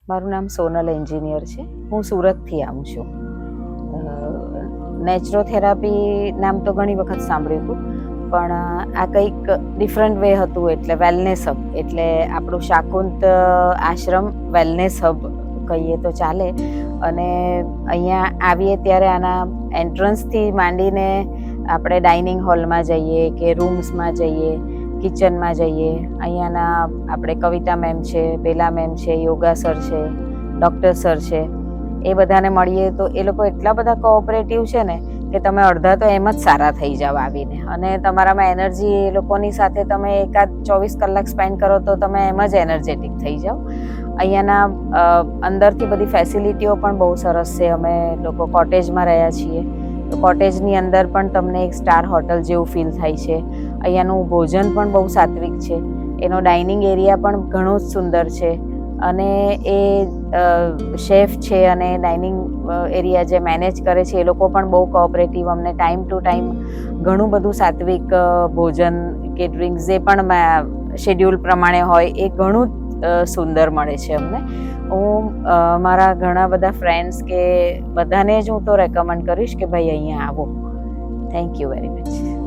મારું નામ સોનલ એન્જિનિયર છે. હું સુરતથી આવું છું. નેચરોથેરાપી નામ તો ઘણી વખત સાંભળ્યું હતું, પણ આ કંઈક ડિફરન્ટ વે હતું. એટલે વેલનેસ હબ, એટલે આપણું શાકુંત આશ્રમ વેલનેસ હબ કહીએ તો ચાલે. અને અહીંયા આવીએ ત્યારે આના એન્ટ્રન્સથી માંડીને આપણે ડાઇનિંગ હોલમાં જઈએ કે રૂમ્સમાં જઈએ, કિચનમાં જઈએ. અહીંયાના આપણે કવિતા મેમ છે, બેલા મેમ છે, યોગા સર છે, ડૉક્ટર સર છે, એ બધાને મળીએ તો એ લોકો એટલા બધા કોઓપરેટિવ છે ને કે તમે અડધા તો એમ જ સારા થઈ જાવ આવીને. અને તમારામાં એનર્જી, એ લોકોની સાથે તમે એકાદ 24 કલાક સ્પેન્ડ કરો તો તમે એમ જ એનર્જેટિક થઈ જાઓ. અહીંયાના અંદરથી બધી ફેસિલિટીઓ પણ બહુ સરસ છે. અમે લોકો કોટેજમાં રહ્યા છીએ, તો કોટેજની અંદર પણ તમને એક સ્ટાર હોટલ જેવું ફીલ થાય છે. અહીંયાનું ભોજન પણ બહુ સાત્વિક છે. એનો ડાઇનિંગ એરિયા પણ ઘણો જ સુંદર છે. અને એ શેફ છે અને ડાઇનિંગ એરિયા જે મેનેજ કરે છે એ લોકો પણ બહુ કોઓપરેટિવ. અમને ટાઈમ ટુ ટાઈમ ઘણું બધું સાત્વિક ભોજન કે ડ્રિંક્સ જે પણ શેડ્યુલ પ્રમાણે હોય એ ઘણું સુંદર મળે છે અમને. હું મારા ઘણા બધા ફ્રેન્ડ્સ કે બધાને જ હું તો રેકમેન્ડ કરીશ કે ભાઈ અહીંયા આવો. Thank you very much.